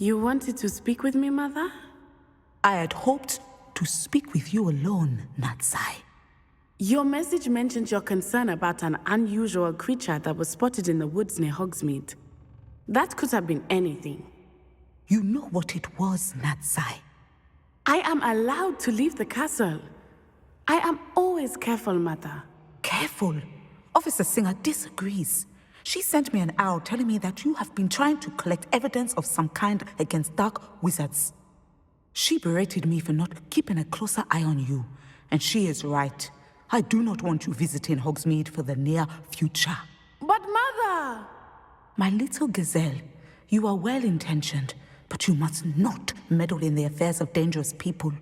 You wanted to speak with me, Mother? I had hoped to speak with you alone, Natsai. Your message mentioned your concern about an unusual creature that was spotted in the woods near Hogsmeade. That could have been anything. You know what it was, Natsai. I am allowed to leave the castle. I am always careful, Mother. Careful? Officer Singer disagrees. She sent me an owl telling me that you have been trying to collect evidence of some kind against dark wizards. She berated me for not keeping a closer eye on you, and she is right. I do not want you visiting Hogsmeade for the near future. But Mother! My little gazelle, you are well-intentioned, but you must not meddle in the affairs of dangerous people.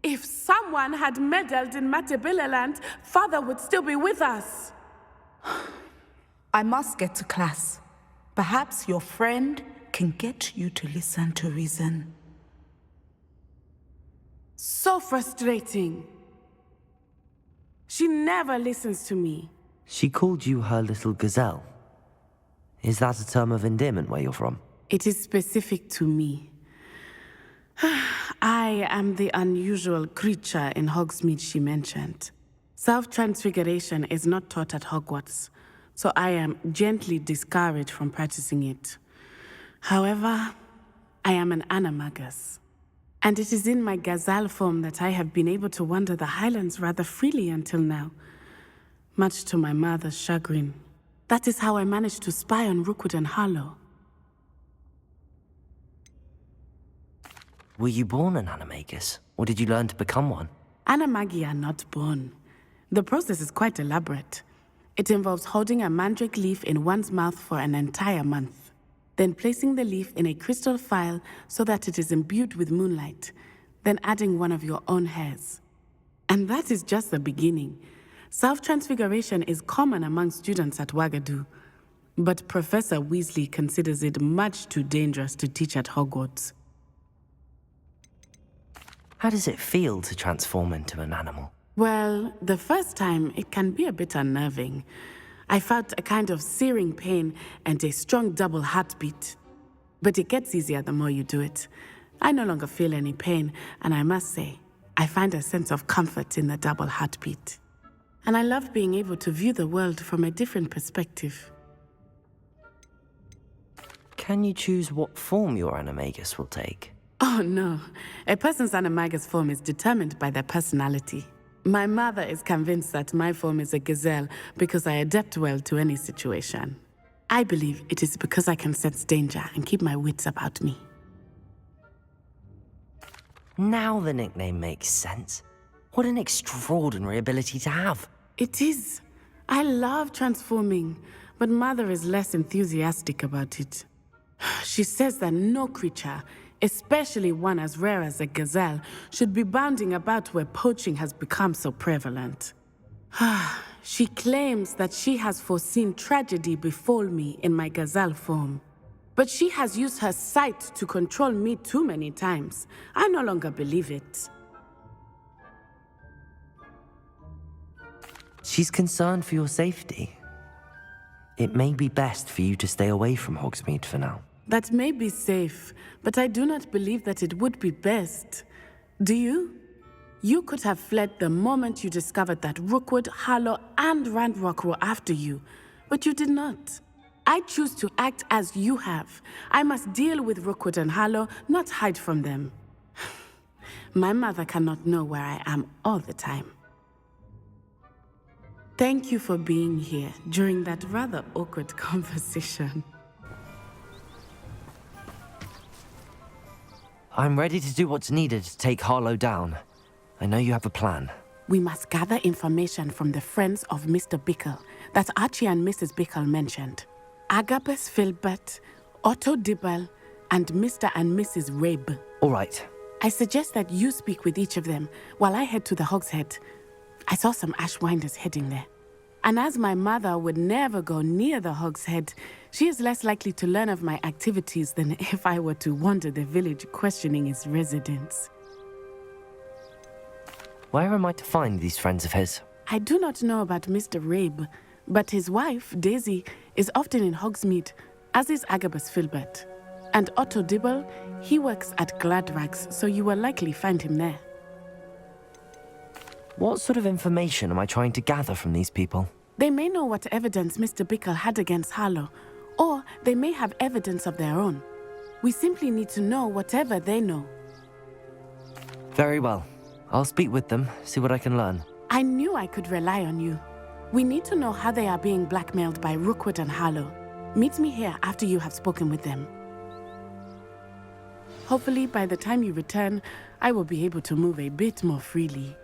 If someone had meddled in Matabeleland, Father would still be with us. I must get to class. Perhaps your friend can get you to listen to reason. So frustrating. She never listens to me. She called you her little gazelle. Is that a term of endearment where you're from? It is specific to me. I am the unusual creature in Hogsmeade she mentioned. Self-transfiguration is not taught at Hogwarts, so I am gently discouraged from practicing it. However, I am an animagus, and it is in my gazelle form that I have been able to wander the highlands rather freely until now, much to my mother's chagrin. That is how I managed to spy on Rookwood and Harlow. Were you born an animagus, or did you learn to become one? Animagi are not born. The process is quite elaborate. It involves holding a mandrake leaf in one's mouth for an entire month, then placing the leaf in a crystal phial so that it is imbued with moonlight, then adding one of your own hairs. And that is just the beginning. Self-transfiguration is common among students at Wagadu, but Professor Weasley considers it much too dangerous to teach at Hogwarts. How does it feel to transform into an animal? Well, the first time, it can be a bit unnerving. I felt a kind of searing pain and a strong double heartbeat. But it gets easier the more you do it. I no longer feel any pain, and I must say, I find a sense of comfort in the double heartbeat. And I love being able to view the world from a different perspective. Can you choose what form your animagus will take? Oh no, a person's animagus form is determined by their personality. My mother is convinced that my form is a gazelle because I adapt well to any situation. I believe it is because I can sense danger and keep my wits about me. Now the nickname makes sense. What an extraordinary ability to have. It is. I love transforming, but Mother is less enthusiastic about it. She says that no creature, especially one as rare as a gazelle, should be bounding about where poaching has become so prevalent. She claims that she has foreseen tragedy befall me in my gazelle form. But she has used her sight to control me too many times. I no longer believe it. She's concerned for your safety. It may be best for you to stay away from Hogsmeade for now. That may be safe, but I do not believe that it would be best. Do you? You could have fled the moment you discovered that Rookwood, Harlow, and Ranrock were after you, but you did not. I choose to act as you have. I must deal with Rookwood and Harlow, not hide from them. My mother cannot know where I am all the time. Thank you for being here during that rather awkward conversation. I'm ready to do what's needed to take Harlow down. I know you have a plan. We must gather information from the friends of Mr. Bickle that Archie and Mrs. Bickle mentioned. Agabus Filbert, Otto Dibble, and Mr. and Mrs. Rabe. All right. I suggest that you speak with each of them while I head to the Hogshead. I saw some Ashwinders heading there. And as my mother would never go near the Hogshead, she is less likely to learn of my activities than if I were to wander the village questioning its residents. Where am I to find these friends of his? I do not know about Mr. Rabe, but his wife, Daisy, is often in Hogsmeade, as is Agabus Filbert. And Otto Dibble, he works at Gladrags, so you will likely find him there. What sort of information am I trying to gather from these people? They may know what evidence Mr. Bickle had against Harlow, or they may have evidence of their own. We simply need to know whatever they know. Very well. I'll speak with them, see what I can learn. I knew I could rely on you. We need to know how they are being blackmailed by Rookwood and Harlow. Meet me here after you have spoken with them. Hopefully, by the time you return, I will be able to move a bit more freely.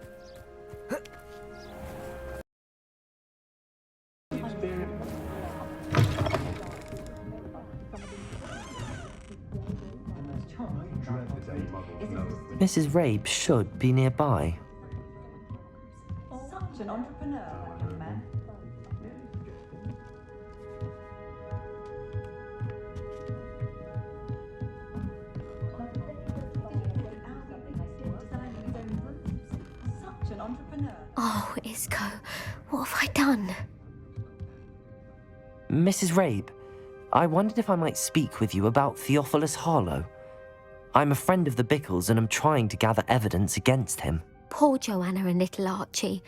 Mrs. Rabe should be nearby. Such an entrepreneur, that young man. Such an entrepreneur. Oh, Isco, what have I done? Mrs. Rabe, I wondered if I might speak with you about Theophilus Harlow. I'm a friend of the Bickles and I'm trying to gather evidence against him. Poor Joanna and little Archie.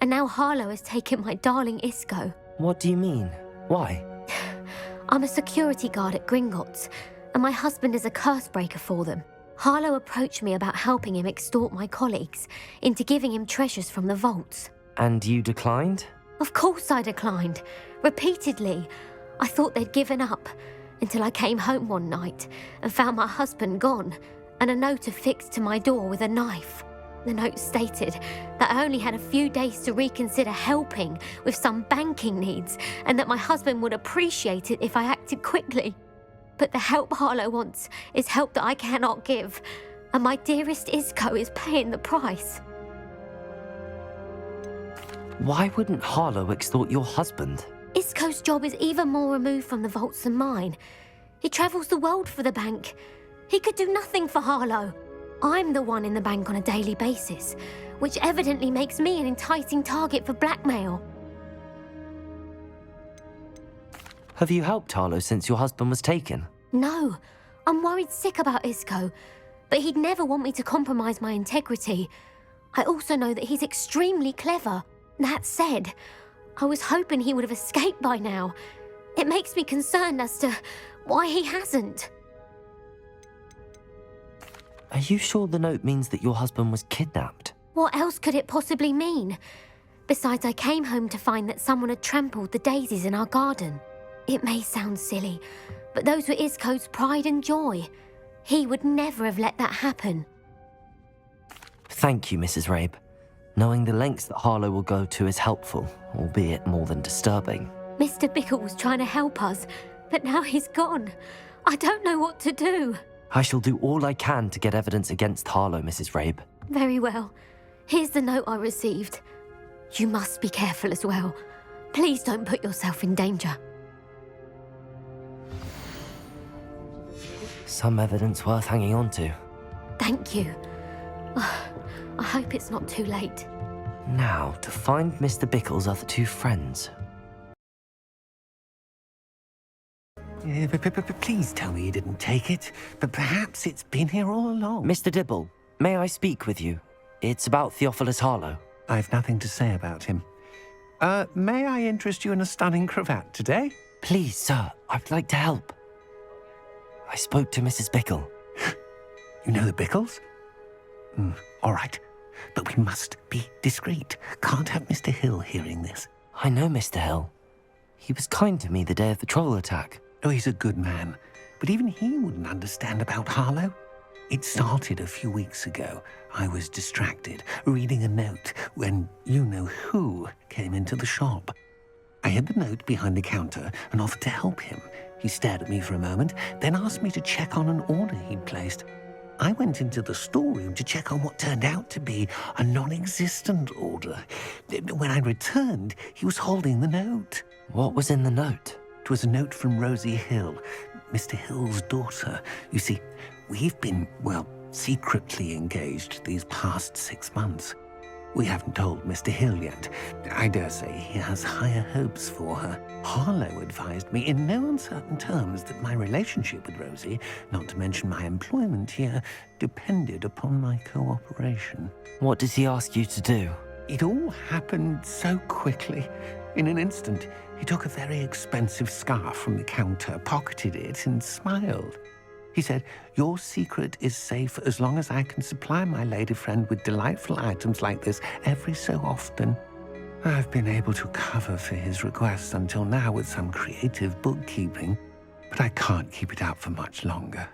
And now Harlow has taken my darling Isco. What do you mean? Why? I'm a security guard at Gringotts, and my husband is a curse breaker for them. Harlow approached me about helping him extort my colleagues into giving him treasures from the vaults. And you declined? Of course I declined. Repeatedly. I thought they'd given up, until I came home one night and found my husband gone, and a note affixed to my door with a knife. The note stated that I only had a few days to reconsider helping with some banking needs, and that my husband would appreciate it if I acted quickly. But the help Harlow wants is help that I cannot give, and my dearest Isco is paying the price. Why wouldn't Harlow extort your husband? Isco's job is even more removed from the vaults than mine. He travels the world for the bank. He could do nothing for Harlow. I'm the one in the bank on a daily basis, which evidently makes me an enticing target for blackmail. Have you helped Harlow since your husband was taken? No, I'm worried sick about Isco, but he'd never want me to compromise my integrity. I also know that he's extremely clever. That said, I was hoping he would have escaped by now. It makes me concerned as to why he hasn't. Are you sure the note means that your husband was kidnapped? What else could it possibly mean? Besides, I came home to find that someone had trampled the daisies in our garden. It may sound silly, but those were Isco's pride and joy. He would never have let that happen. Thank you, Mrs. Rabe. Knowing the lengths that Harlow will go to is helpful, albeit more than disturbing. Mr. Bickle was trying to help us, but now he's gone. I don't know what to do. I shall do all I can to get evidence against Harlow, Mrs. Rabe. Very well. Here's the note I received. You must be careful as well. Please don't put yourself in danger. Some evidence worth hanging on to. Thank you. I hope it's not too late. Now, to find Mr. Bickle's other two friends. Please tell me you didn't take it, but perhaps it's been here all along. Mr. Dibble, may I speak with you? It's about Theophilus Harlow. I've nothing to say about him. May I interest you in a stunning cravat today? Please, sir, I'd like to help. I spoke to Mrs. Bickle. You know the Bickles? All right, but we must be discreet. Can't have Mr. Hill hearing this. I know Mr. Hill. He was kind to me the day of the troll attack. Oh, he's a good man, but even he wouldn't understand about Harlow. It started a few weeks ago. I was distracted, reading a note, when you-know-who came into the shop. I hid the note behind the counter and offered to help him. He stared at me for a moment, then asked me to check on an order he'd placed. I went into the storeroom to check on what turned out to be a non-existent order. When I returned, he was holding the note. What was in the note? It was a note from Rosie Hill, Mr. Hill's daughter. You see, we've been, well, secretly engaged these past 6 months. We haven't told Mr. Hill yet. I dare say he has higher hopes for her. Harlow advised me in no uncertain terms that my relationship with Rosie, not to mention my employment here, depended upon my cooperation. What did he ask you to do? It all happened so quickly. In an instant, he took a very expensive scarf from the counter, pocketed it, and smiled. He said, "Your secret is safe as long as I can supply my lady friend with delightful items like this every so often." I've been able to cover for his requests until now with some creative bookkeeping, but I can't keep it up for much longer.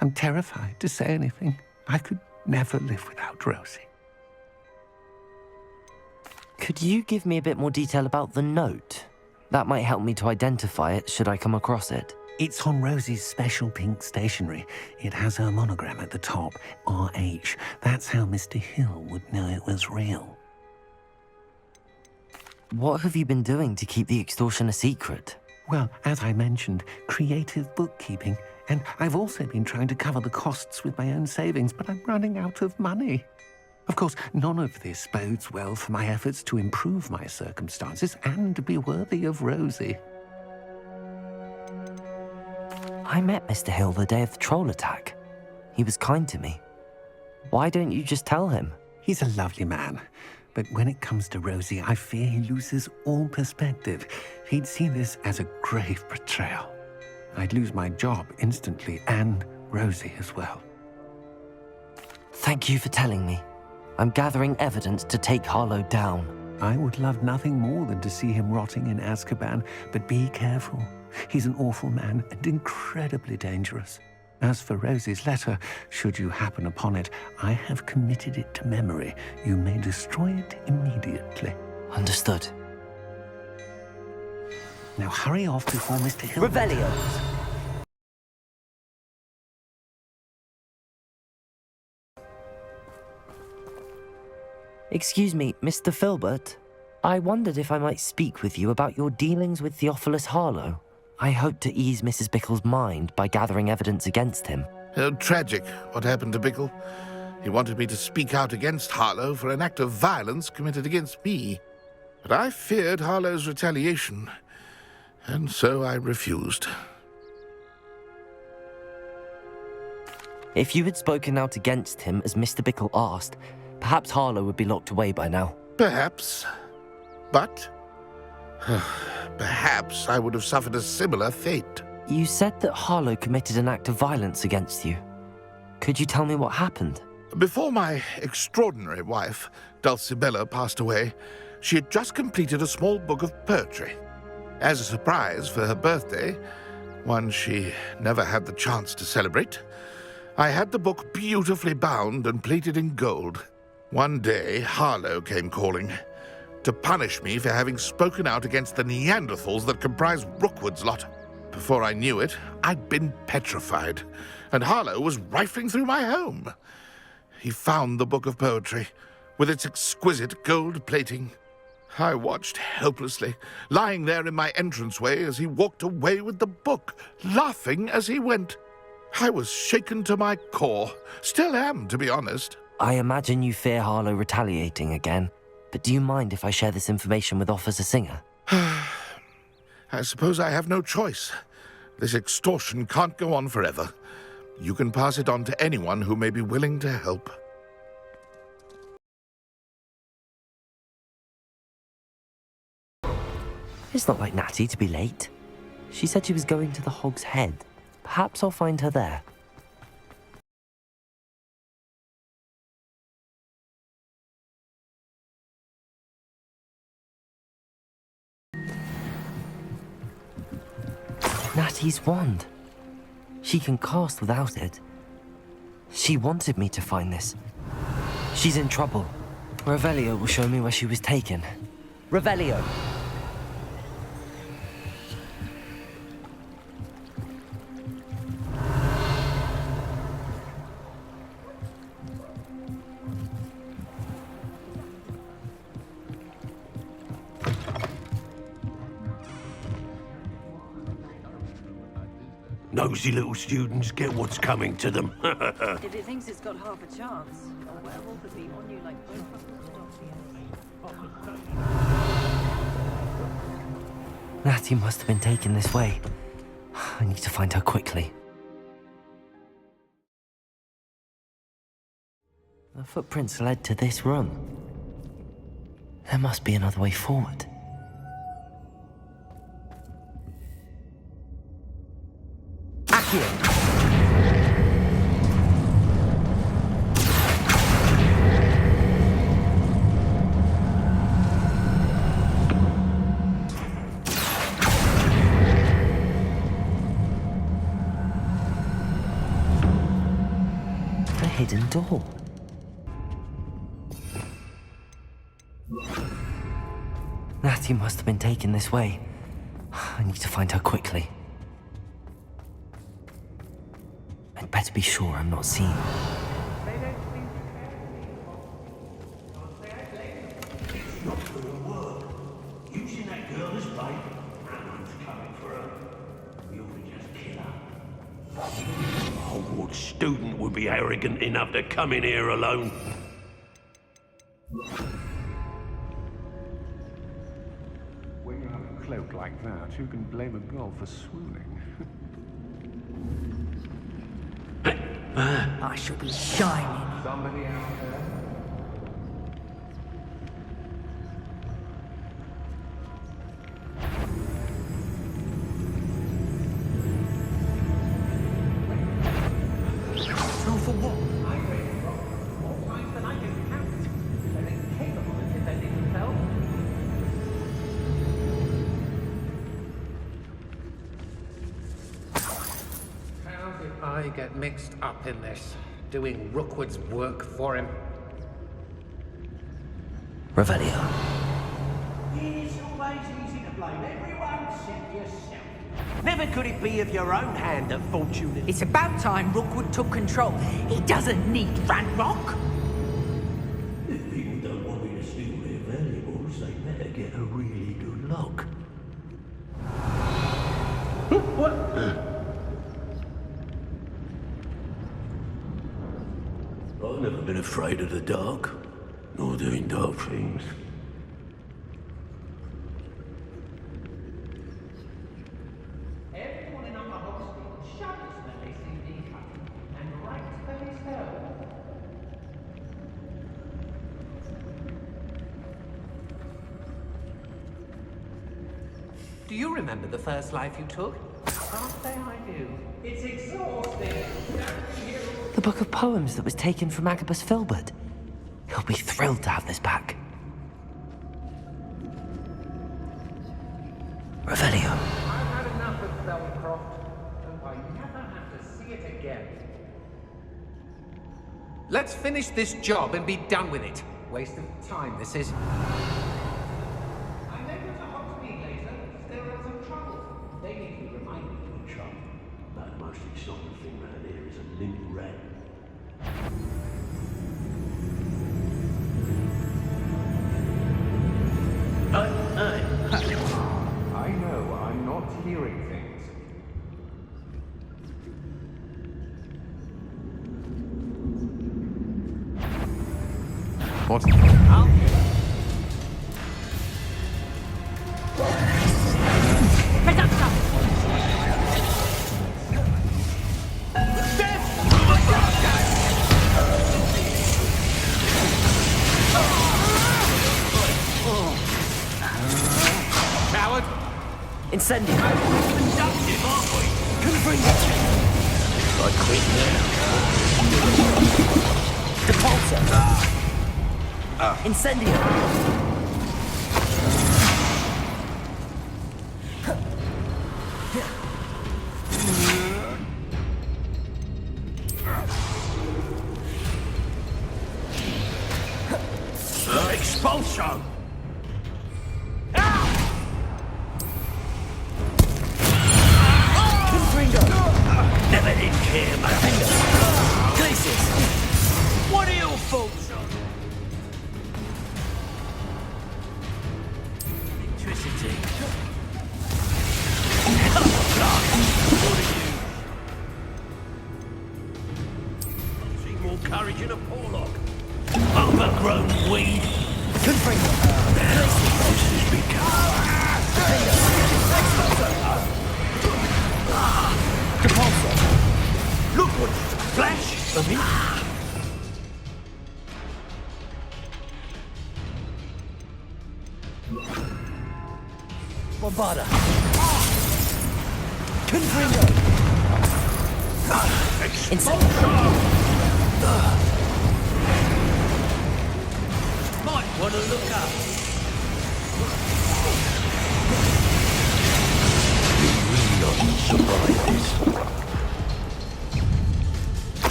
I'm terrified to say anything. I could never live without Rosie. Could you give me a bit more detail about the note? That might help me to identify it should I come across it. It's on Rosie's special pink stationery. It has her monogram at the top, RH. That's how Mr. Hill would know it was real. What have you been doing to keep the extortion a secret? Well, as I mentioned, creative bookkeeping. And I've also been trying to cover the costs with my own savings, but I'm running out of money. Of course, none of this bodes well for my efforts to improve my circumstances and be worthy of Rosie. I met Mr. Hill the day of the troll attack. He was kind to me. Why don't you just tell him? He's a lovely man. But when it comes to Rosie, I fear he loses all perspective. He'd see this as a grave betrayal. I'd lose my job instantly, and Rosie as well. Thank you for telling me. I'm gathering evidence to take Harlow down. I would love nothing more than to see him rotting in Azkaban, but be careful. He's an awful man and incredibly dangerous. As for Rosie's letter, should you happen upon it, I have committed it to memory. You may destroy it immediately. Understood. Now hurry off before Mr. Hill... Revelio! Excuse me, Mr. Filbert. I wondered if I might speak with you about your dealings with Theophilus Harlow. I hope to ease Mrs. Bickle's mind by gathering evidence against him. Tragic, what happened to Bickle. He wanted me to speak out against Harlow for an act of violence committed against me. But I feared Harlow's retaliation, and so I refused. If you had spoken out against him as Mr. Bickle asked, perhaps Harlow would be locked away by now. Perhaps. But perhaps I would have suffered a similar fate. You said that Harlow committed an act of violence against you. Could you tell me what happened? Before my extraordinary wife, Dulcibella, passed away, she had just completed a small book of poetry. As a surprise for her birthday, one she never had the chance to celebrate, I had the book beautifully bound and plated in gold. One day, Harlow came calling to punish me for having spoken out against the Neanderthals that comprise Rookwood's lot. Before I knew it, I'd been petrified, and Harlow was rifling through my home. He found the book of poetry, with its exquisite gold plating. I watched helplessly, lying there in my entranceway as he walked away with the book, laughing as he went. I was shaken to my core. Still am, to be honest. I imagine you fear Harlow retaliating again, but do you mind if I share this information with Officer Singer? I suppose I have no choice. This extortion can't go on forever. You can pass it on to anyone who may be willing to help. It's not like Natty to be late. She said she was going to the Hog's Head. Perhaps I'll find her there. Natty's wand. She can cast without it. She wanted me to find this. She's in trouble. Revelio will show me where she was taken. Revelio! Nosy little students get what's coming to them. If it thinks it's got half a chance, a werewolf would be on you like both of them. Natty must have been taken this way. I need to find her quickly. The footprints led to this room. There must be another way forward. Accio! Hidden door. Natty must have been taken this way. I need to find her quickly. I'd better be sure I'm not seen. Using that girl as bait. Someone's coming for her. We ought to just kill her. Hogwarts student would be arrogant enough to come in here alone. When you have a cloak like that, you can blame a girl for swooning. I shall be shining. Somebody out there? I get mixed up in this, doing Rookwood's work for him. Revelio. It's always easy to blame everyone except yourself. Never could it be of your own hand that fortune... It's about time Rookwood took control. He doesn't need Ranrock. If people don't want me to steal their valuables, they better get a really good look. What? I've never been afraid of the dark, nor doing dark things. Everyone in Upper Hogsmeade shudders when they see these happen, and rightfully so. Do you remember the first life you took? Can't say I do. It's exhausting. The book of poems that was taken from Agabus Filbert. He'll be thrilled to have this back. Revelio. I've had enough of Belcroft. Hope I never have to see it again. Let's finish this job and be done with it. Waste of time, this is. I may go to Hogsmeade later. There are some troubles. They need to be reminded of the trouble. But the most exciting thing around here is a limp rat. I know, I'm not hearing things. What's... Incendio. Productive, aren't we? Confringo. I quit now. Depulso. Incendio. Expulso. Never did care, mate. Glacius. What are your faults on? Electricity. See more courage in a Porlock. Overgrown weed. Confringo. This has become. Bombarda. Confringo. Incendio. Might want to look up.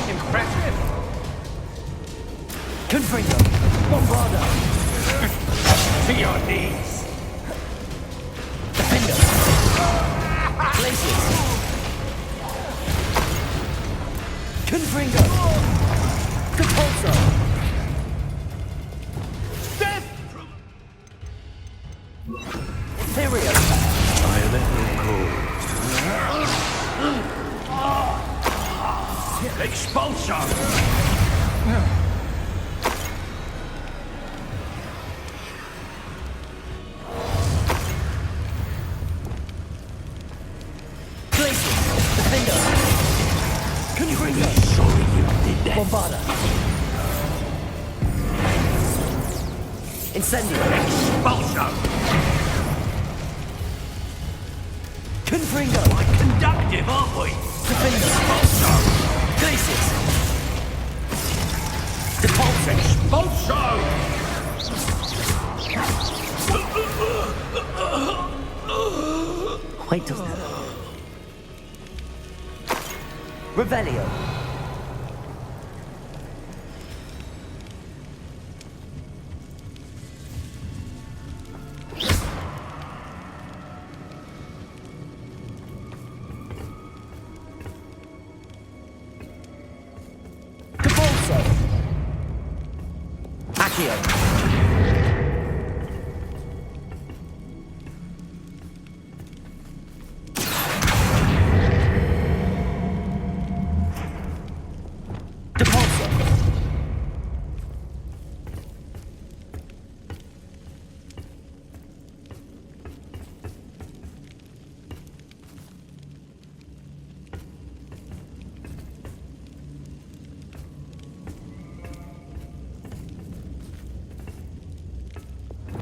Impressive. Confringo. Bombarda. To your knees. Defender. Glaciers. Confringo. Repulsor. Death! Ethereal. Expulsor! Glaciers. Defender. Confringo. Sorry you did that. Bombarda. Incendio. Expulsor! Confringo. Quite conductive, aren't we? Defender. Expulsor! Glaciers. Repulsor. Expulsor! Wait till... Revelio. Repulsor. Accio. Repulsor.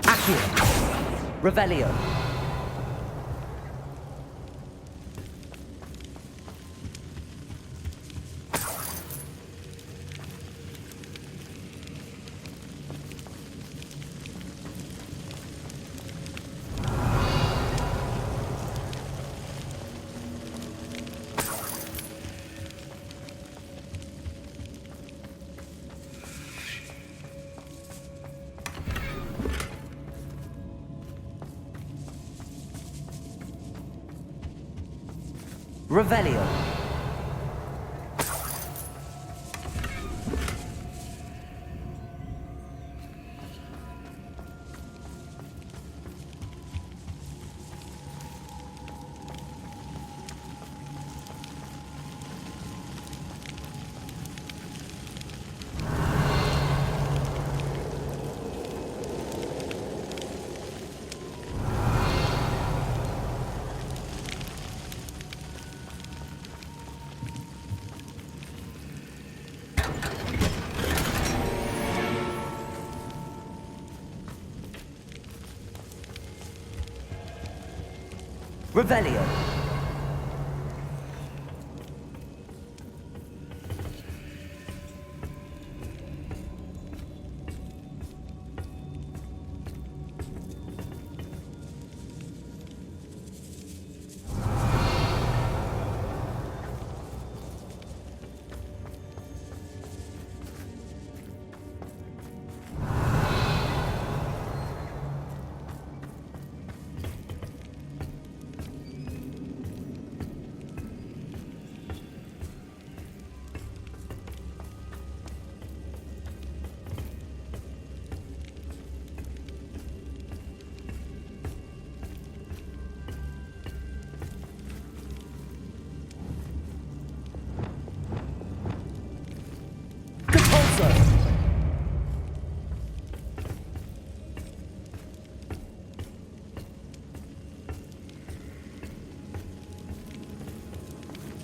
Accio. Revelio. Revelio. Revelio.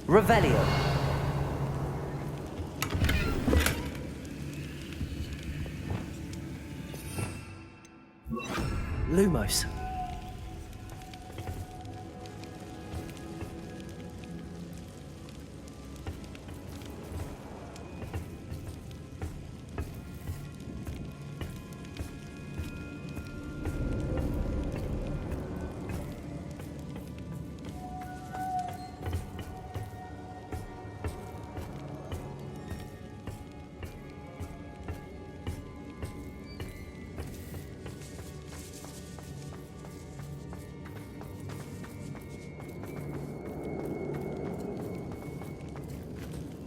Revelio. Lumos.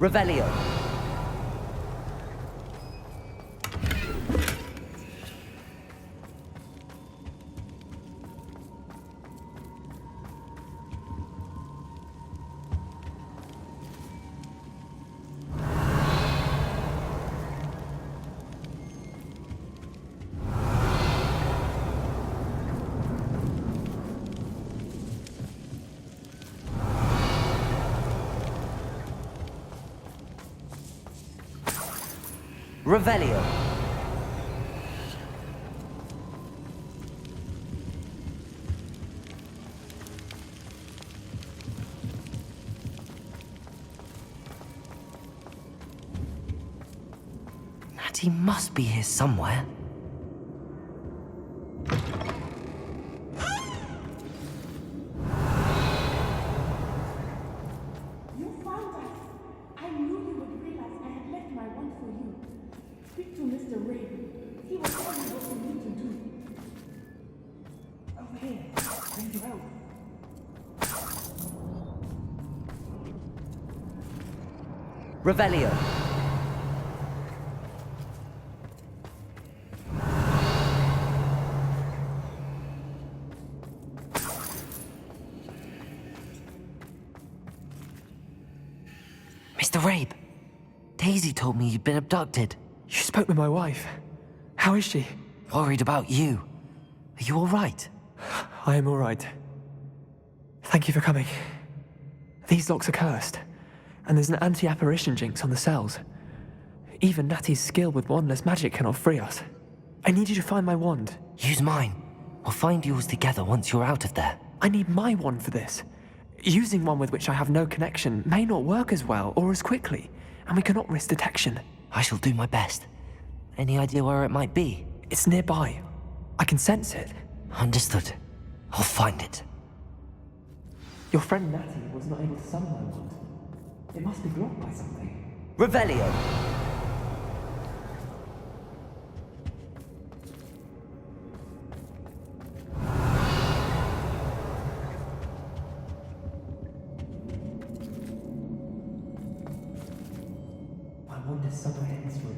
Revelio. Revelio. Natty must be here somewhere. You found us. I knew you would realize I had left my wand for you. Speak to Mr. Ray. He will tell you what you need to do. Okay, bring you out. Revelio. Mr. Rabe, Daisy told me you'd been abducted. You spoke with my wife. How is she? Worried about you. Are you all right? I am all right. Thank you for coming. These locks are cursed, and there's an anti-apparition jinx on the cells. Even Natty's skill with wandless magic cannot free us. I need you to find my wand. Use mine. We'll find yours together once you're out of there. I need my wand for this. Using one with which I have no connection may not work as well or as quickly, and we cannot risk detection. I shall do my best. Any idea where it might be? It's nearby. I can sense it. Understood. I'll find it. Your friend Natty was not able to summon my wand. It must be blocked by something. Revelio. My wand is somewhere in this room.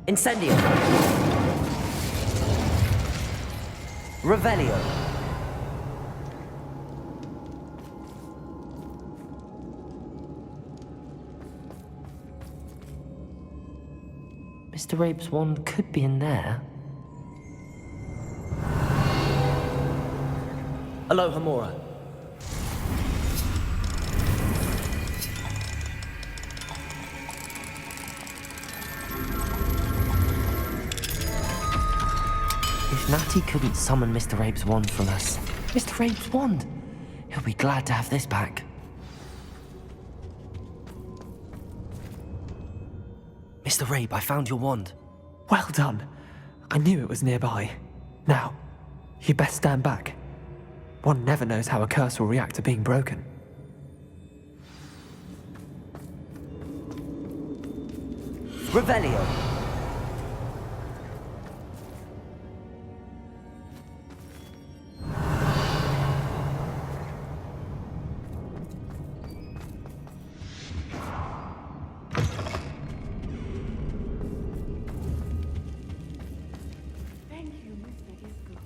Incendio. Revelio. Mr. Rabe's wand could be in there. Aloha Mora. If Natty couldn't summon Mr. Rabe's wand from us, Mr. Rabe's wand! He'll be glad to have this back. Mr. Rabe, I found your wand. Well done. I knew it was nearby. Now, you best stand back. One never knows how a curse will react to being broken. Revelio. Thank you, Mr. Bickle.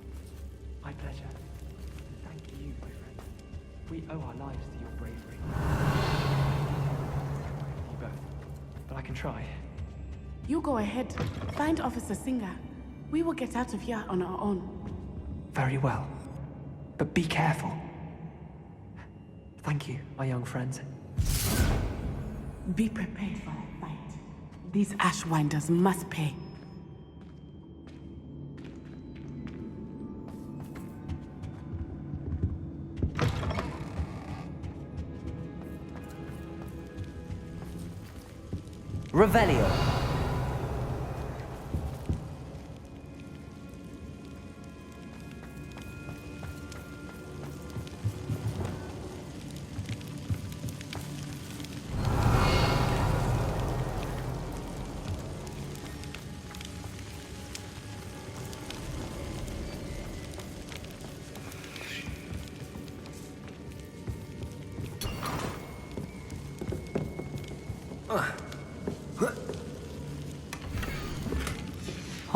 My pleasure. And thank you, my friend. We owe our lives to your bravery. You both. But I can try. You go ahead. Find Officer Singer. We will get out of here on our own. Very well. But be careful. Thank you, my young friends. Be prepared for a fight. These Ashwinders must pay. Revelio.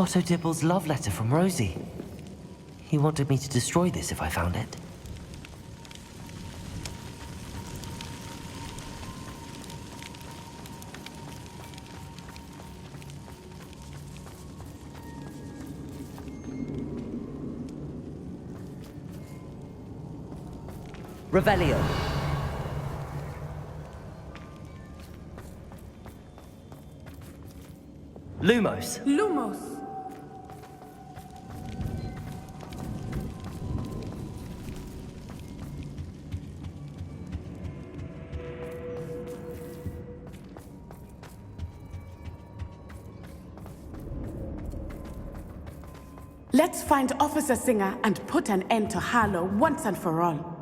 Otto Dibble's love letter from Rosie. He wanted me to destroy this if I found it. Revelio. Lumos. Lumos! Let's find Officer Singer and put an end to Harlow once and for all.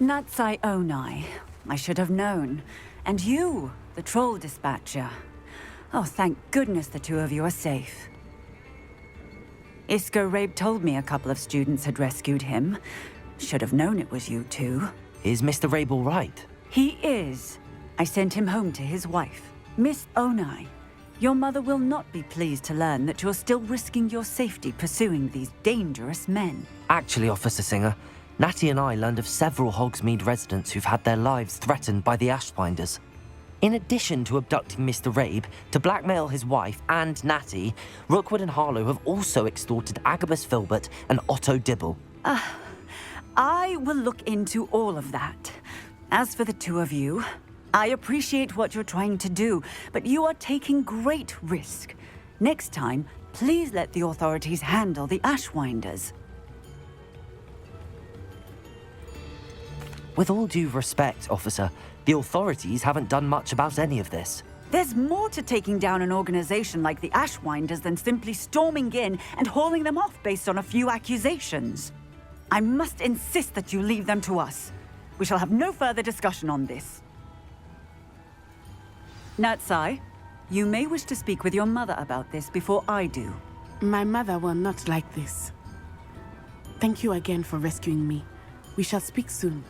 Natsai and We. I should have known. And you, the troll dispatcher. Oh, thank goodness the two of you are safe. Isco Rabe told me a couple of students had rescued him. Should have known it was you two. Is Mr. Rabe all right? He is. I sent him home to his wife. Miss Onai, your mother will not be pleased to learn that you're still risking your safety pursuing these dangerous men. Actually, Officer Singer, Natty and I learned of several Hogsmeade residents who've had their lives threatened by the Ashwinders. In addition to abducting Mr. Rabe, to blackmail his wife and Natty, Rookwood and Harlow have also extorted Agabus Filbert and Otto Dibble. I will look into all of that. As for the two of you, I appreciate what you're trying to do, but you are taking great risk. Next time, please let the authorities handle the Ashwinders. With all due respect, officer, the authorities haven't done much about any of this. There's more to taking down an organization like the Ashwinders than simply storming in and hauling them off based on a few accusations. I must insist that you leave them to us. We shall have no further discussion on this. Natsai, you may wish to speak with your mother about this before I do. My mother will not like this. Thank you again for rescuing me. We shall speak soon.